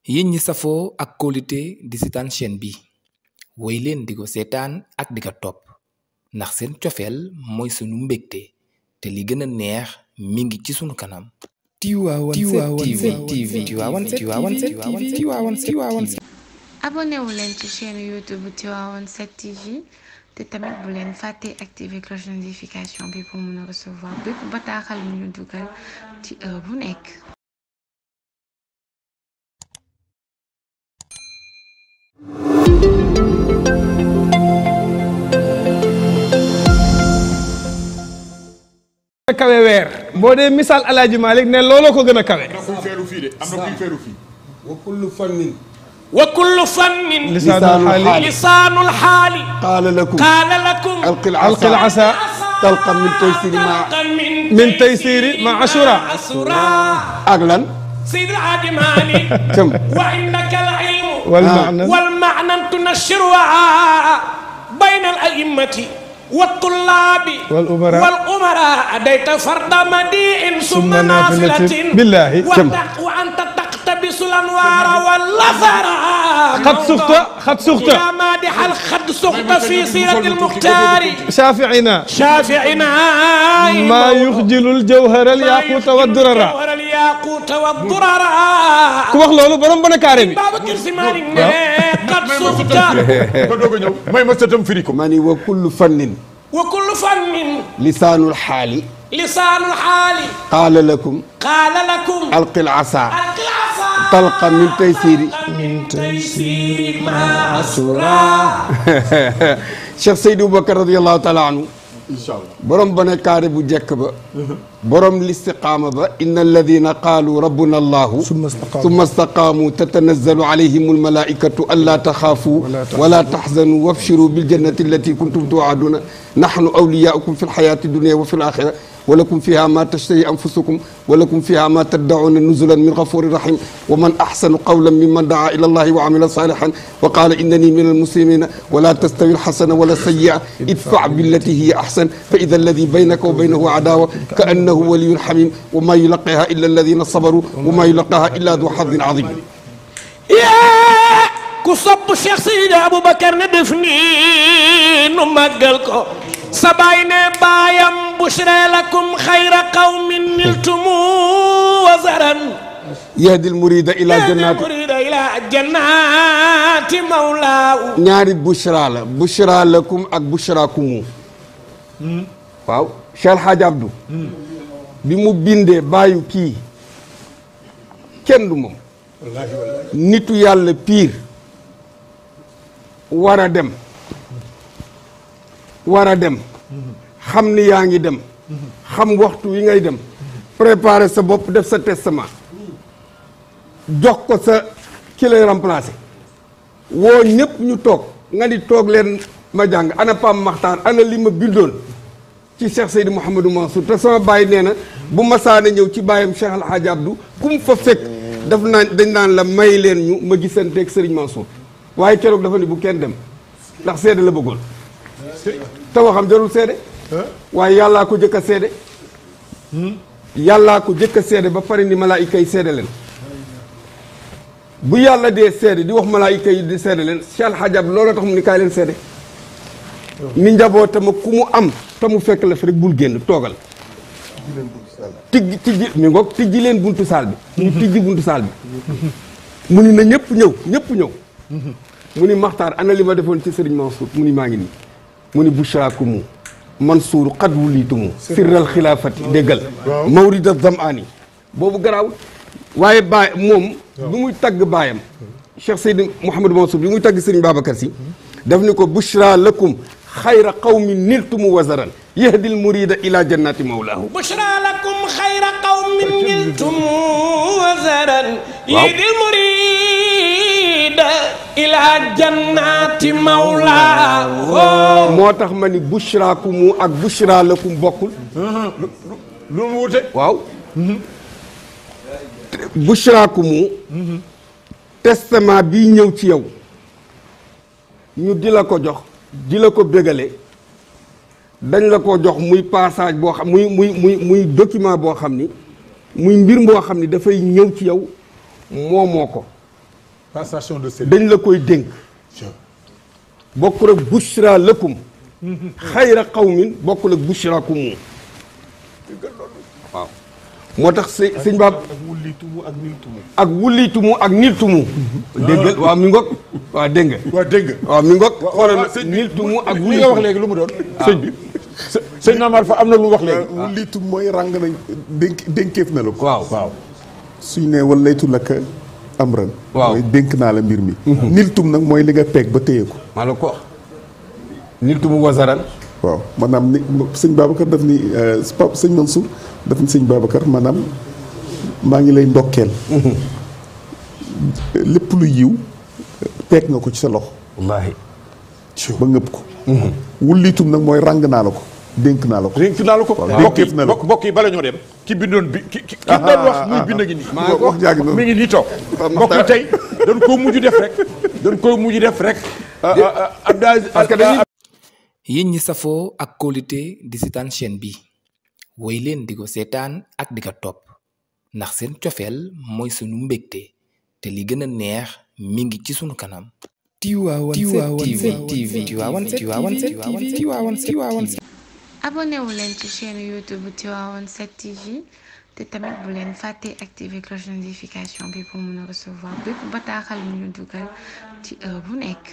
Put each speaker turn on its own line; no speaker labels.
yéen ñi safoo ak kóolute di seetaan chaîne bi woy leen di ko seetaan ak di ko topp ndax seen cofeel mooy sunu mbégte te li gën a neex mi ngi ci sunu kanam. Tivaouane 7 TV.
abonné wu leen ci chaîne YouTube Tivaouane 7 TV te tamit bu leen fàtte activer cloche de notification bi pour mën a recevoir bépp bataaxal bu ñu dugal ci heure bu nekk.
kawe weer boo dee misaal Alaaji Malik ne looloo ko gën a kawe.
am na kuy feeru fii de am na kuy feeru fii.
wa kullu fannin.
wa kullu fannin.
lisaanul xaali.
qaala lakum.
alqil asa.
talqa
min taysiri ma ashura.
ak lan.
Seydi Hadji Malick. wa innaka al ilmu. wal ma'na tunashshiruha bayna al a'immati والطلاب والأمراء أديت فرد مديء ثم نافلة
بالله
وأنت تقتبس الأنوار واللفر
قد سخت
يا مادح الخد سخت في سيرة المختار
شافعنا
ما
يخجل الجوهر الياقوت والدرر ku wax loolu borom bone kaare bi
Babacar Sy Malick ne qad suxta
ko doog a ñëw may ma sëtam firi ko.
ma ni wa kullu fannin.
wa kullu fannin.
lisaanul xaali. qaala lakum. alqil asa. talqa min taysiri ma asura. Cheikh Seydou Bakar radiyallahu taala anhu. borom bone kaare bu jekk ba. borom listiqaama ba. inna alladina qaalu rabbuna allahu. summa staqaamu tatanazzalu alayhim almalaikatu allaa taxaafu wala taxzanu wabshiru biljannati allati kuntum tuwaaduna nahnu awliyaukum fi lxayaati dunia wa fi laxira wa lakum fiha ma tashtahi anfusukum wa lakum fiha ma taddauna nuzulan min gafurin rahim wa man axsanu qawlan mimman daa ila allahi wa amila salihan wa qaala innani min almuslimina wala tastawi alxasana wala sayia idfa billati hiya axsan fa ida alladi baynaka wa baynahu adawa ka annahu waliyun xamim wa ma yulaqiha illa alladina sabaru wa ma yulaqaha illa du xadin azim.
ku sopp Cheikh Seydi Aboubacar ne def nii nu màggal ko sa baay ne baayam bushra lakum xayra qawmin niltumu wazaran
yahdil murida ila jannati mawlaaw. ñaari bushra la bushra lakum ak bushra kumu. waaw Cheikh El Hadj Abdou. bi mu bindee baayu kii kenn du moom. nitu yàlla piir war a dem xam ni yaa ngi dem xam waxtu wi ngay dem préparer sa bopp def sa testament jox ko sa ki lay remplacer woo ñëpp ñu toog nga di toog leen ma jàng ana Pam Maxtaar ana li ma bindoon ci Cheikh Seydi Mouhamadou Mansour te sama baay nee na bu masaana ñëw ci baayam Cheikh El Hadj Abdou ku mu fa fekk daf naan dañ naan la may leen ñu ma gisanteeg Serigne Mansour waaye keroog dafa ni bu kenn dem ndax seede la bëggoon te waxam jarul seede waaye yàllaa ko jëkk a seede yàllaa ko jëkk a seede ba pare ni malaayika yi seede leen bu yàlla dee seede di wax malaayika yi di seede leen Cheikh El Hadj Abdou looloo tax mu ni kaay leen seede ni njabootama ku mu am te mu fekk la fi rek bul génn toogal tijji leen buntu saal bi ñu tijji buntu saal bi mu ni na ñëpp ñëw mu ni Maxtaar ana li ma defoon ci Serigne Mansour mu ni maa ngi nii mu ni bushraakumu Mansour qad wulitumu sirral xilaafati déggal mawrida zamani boobu garaawul waaye baay moom bi muy tagg baayam Cheikh Seydi Mouhamadou Mansour bi muy tagg Serigne Babacar Sy daf ni ko bushra lakum xayra qawmin niltumu wazaran yahdil murida ila jannati mawlaahu.
bushra lakum xayra qawmin niltumu wazaran yahdil murida ila jannati mawlaahu.
moo tax ma ni bushraakumu ak bushra lakum bokkul.
lu mu wute.
waaw. bushraakumu. testament bii ñëw ci yow. ñu di la ko jox. di la ko bégale dañ la ko jox muy passage boo xam muy document boo xam ni muy mbir moo xam ni dafay ñëw ci yow moomoo ko
passation de service.
dañ la koy dénk bokkul ak bushra lakum xayra qawmin bokkul ak bushrakum waaw moo tax sëñ baab
ak wulitumu ak niltumu.
ak wulitumu ak niltumu dégg waaw mi ngoog waaw dégg nga
waaw dégg nga.
waaw mi ngoog xoolal
sëñ bi
niltumu ak
li nga wax léegi lu mu doon. sëñ bi sëñ Namar fa am na lu mu wax léegi.
wulitum mooy ràng nañ dénkeef na la ko.
waaw
waaw.
suñ ne walaytu laka amran.
waaw
mooy dénk naa la mbir mi. niltum nag mooy li nga peeg ba téye ko.
maa la ko wax niltumu wasaran
waaw maanaam ni sëñ Babacar daf ni sëñ Mansour daf ni sëñ Babacar maanaam maa ngi lay ndokkeel. lépp lu yiw peeg nga ko ci sa loxo.
wallaahi
ba ngëpp ko. wulitum nag mooy ràng naa la ko dénk naa la ko.
dénk naa la ko.
dénkeef na la ko
mbokk yi bala ñoo dem. ki bindoon bi ki doon wax muy bind ngi nii.
wax jaagi noonu
mi ngi nii toog. mbokk yi tey dañ koo mujj def rek. dañ koo mujj def rek. parce que dañuy.
yéen ñi safoo ak kóolute di seetaan chaîne bi woy leen di ko seetaan ak di ko topp ndax seen cofeel mooy sunu mbégte te li gën a neex mi ngi ci sunu kanam. Tivaouane 7 TV.
abonné wu leen ci chaîne YouTube Tivaouane 7 TV te tamit bu leen fàtte activer cloche de notification bi pour mën a recevoir bépp bataaxal mu ñu dugal ci heure bu nekk.